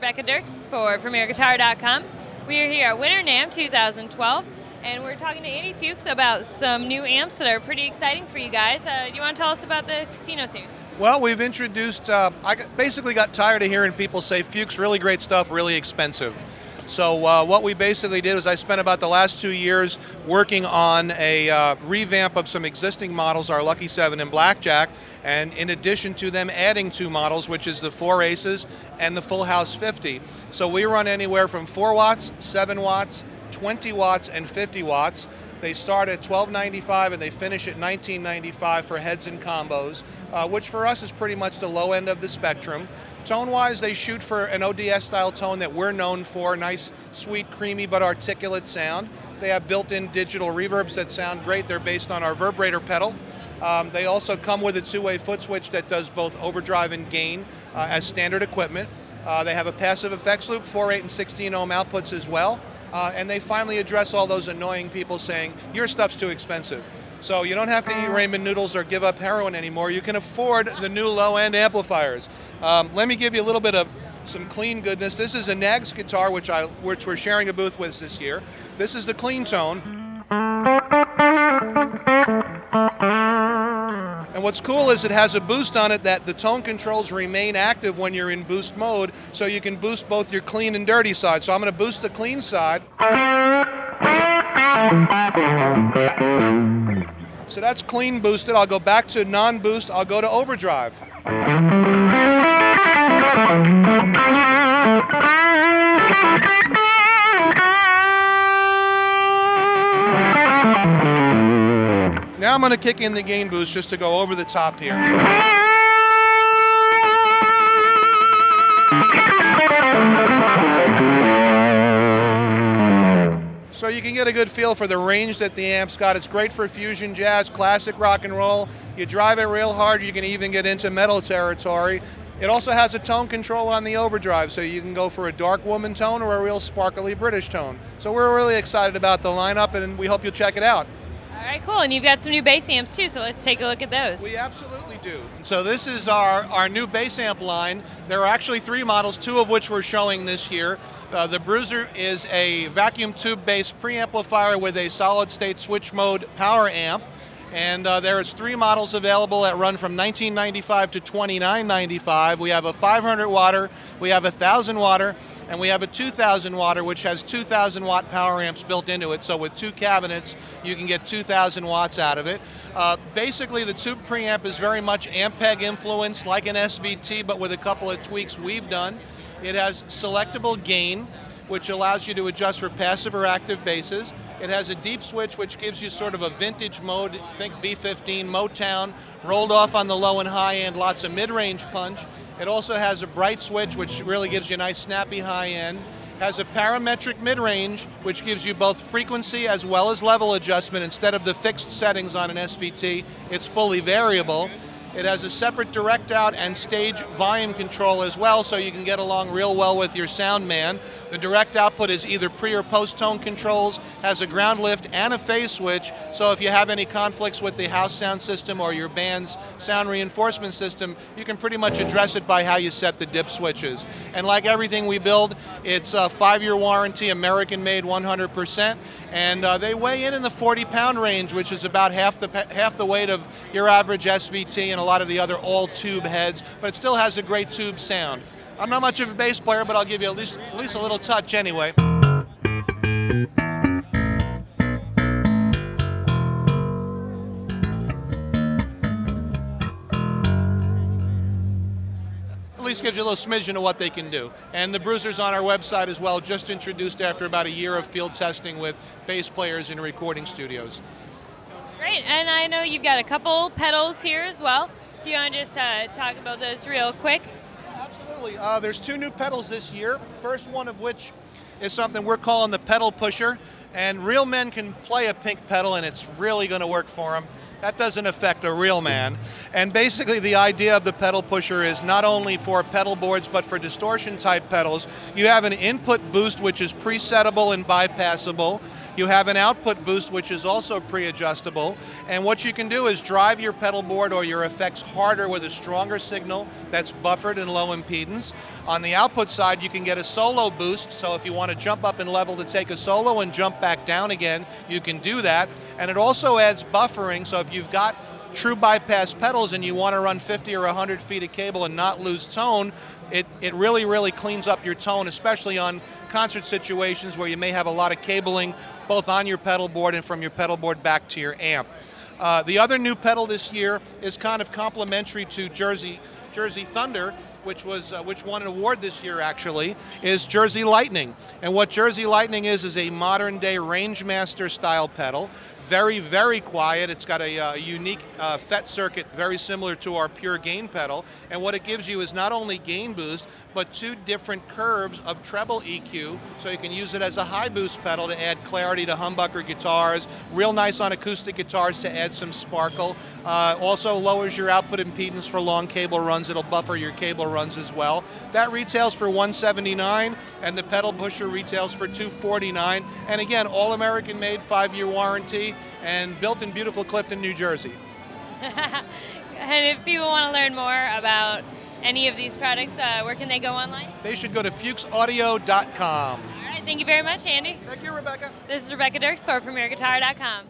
Rebecca Dirks for PremierGuitar.com. We are here at Winter NAMM 2012, and we're talking to Andy Fuchs about some new amps that are pretty exciting for you guys. Do you want to tell us about the Casino series? Well, we've introduced, basically got tired of hearing people say, Fuchs, really great stuff, really expensive. So what we basically did was I spent about the last 2 years working on a revamp of some existing models, our Lucky 7 and Blackjack, and in addition to them adding 2 models, which is the 4 Aces and the Full House 50. So we run anywhere from 4 watts, 7 watts, 20 watts, and 50 watts. They start at $12.95 and they finish at $19.95 for heads and combos, which for us is pretty much the low end of the spectrum. Tone-wise, they shoot for an ODS-style tone that we're known for, nice, sweet, creamy, but articulate sound. They have built-in digital reverbs that sound great. They're based on our vibrator pedal. They also come with a 2-way foot switch that does both overdrive and gain as standard equipment. They have a passive effects loop, 4, 8, and 16 ohm outputs as well. And they finally address all those annoying people saying, your stuff's too expensive. So you don't have to eat ramen noodles or give up heroin anymore. You can afford the new low-end amplifiers. Let me give you a little bit of some clean goodness. This is a Nags guitar, which we're sharing a booth with this year. This is the clean tone. And what's cool is it has a boost on it that the tone controls remain active when you're in boost mode, so you can boost both your clean and dirty side. So I'm going to boost the clean side. So that's clean boosted. I'll go back to non-boost. I'll go to overdrive. Now I'm going to kick in the gain boost just to go over the top here. So you can get a good feel for the range that the amp's got. It's great for fusion jazz, classic rock and roll. You drive it real hard, you can even get into metal territory. It also has a tone control on the overdrive, so you can go for a dark woman tone or a real sparkly British tone. So we're really excited about the lineup, and we hope you'll check it out. All right, cool. And you've got some new bass amps too, so let's take a look at those. We absolutely do. So this is our new bass amp line. There are actually 3 models, 2 of which we're showing this year. The Bruiser is a vacuum tube-based preamplifier with a solid-state switch mode power amp. And there's 3 models available that run from $19.95 to $29.95. We have a 500 watter, we have a 1,000 watter, and we have a 2,000 watter, which has 2,000 watt power amps built into it. So with 2 cabinets, you can get 2,000 watts out of it. Basically, the tube preamp is very much Ampeg influenced, like an SVT, but with a couple of tweaks we've done. It has selectable gain, which allows you to adjust for passive or active basses. It has a deep switch, which gives you sort of a vintage mode, think B15, Motown, rolled off on the low and high end, lots of mid-range punch. It also has a bright switch, which really gives you a nice snappy high end. Has a parametric mid-range, which gives you both frequency as well as level adjustment. Instead of the fixed settings on an SVT, it's fully variable. It has a separate direct out and stage volume control as well, so you can get along real well with your sound man. The direct output is either pre or post tone controls, has a ground lift and a phase switch, so if you have any conflicts with the house sound system or your band's sound reinforcement system, you can pretty much address it by how you set the dip switches. And like everything we build, it's a 5-year warranty, American made 100%, and they weigh in the 40-pound range, which is about half the weight of your average SVT and a lot of the other all-tube heads, but it still has a great tube sound. I'm not much of a bass player, but I'll give you at least a little touch anyway. At least gives you a little smidgen of what they can do. And the Bruiser's on our website as well, just introduced after about a year of field testing with bass players in recording studios. Great, and I know you've got a couple pedals here as well. If you want to just talk about those real quick. Absolutely. There's 2 new pedals this year. First one of which is something we're calling the Petal Pusher. And real men can play a pink pedal and it's really going to work for them. That doesn't affect a real man. And basically the idea of the Petal Pusher is not only for pedal boards but for distortion type pedals. You have an input boost which is presettable and bypassable. You have an output boost, which is also pre-adjustable. And what you can do is drive your pedal board or your effects harder with a stronger signal that's buffered and low impedance. On the output side, you can get a solo boost. So if you want to jump up in level to take a solo and jump back down again, you can do that. And it also adds buffering. So if you've got true bypass pedals and you want to run 50 or 100 feet of cable and not lose tone, it really cleans up your tone, especially on concert situations where you may have a lot of cabling both on your pedal board and from your pedal board back to your amp. The other new pedal this year is kind of complementary to Jersey Thunder, which won an award this year actually, is Jersey Lightning. And what Jersey Lightning is a modern day Rangemaster style pedal. Very quiet. It's got a unique FET circuit very similar to our pure gain pedal. And what it gives you is not only gain boost, but 2 different curves of treble EQ, so you can use it as a high boost pedal to add clarity to humbucker guitars, real nice on acoustic guitars to add some sparkle. Also lowers your output impedance for long cable runs. It'll buffer your cable runs as well. That retails for $179, and the Petal Pusher retails for $249. And again, all American made, 5-year warranty, and built in beautiful Clifton, New Jersey. And if people want to learn more about any of these products, where can they go online? They should go to fuchsaudio.com. All right, thank you very much, Andy. Thank you, Rebecca. This is Rebecca Dirks for PremierGuitar.com.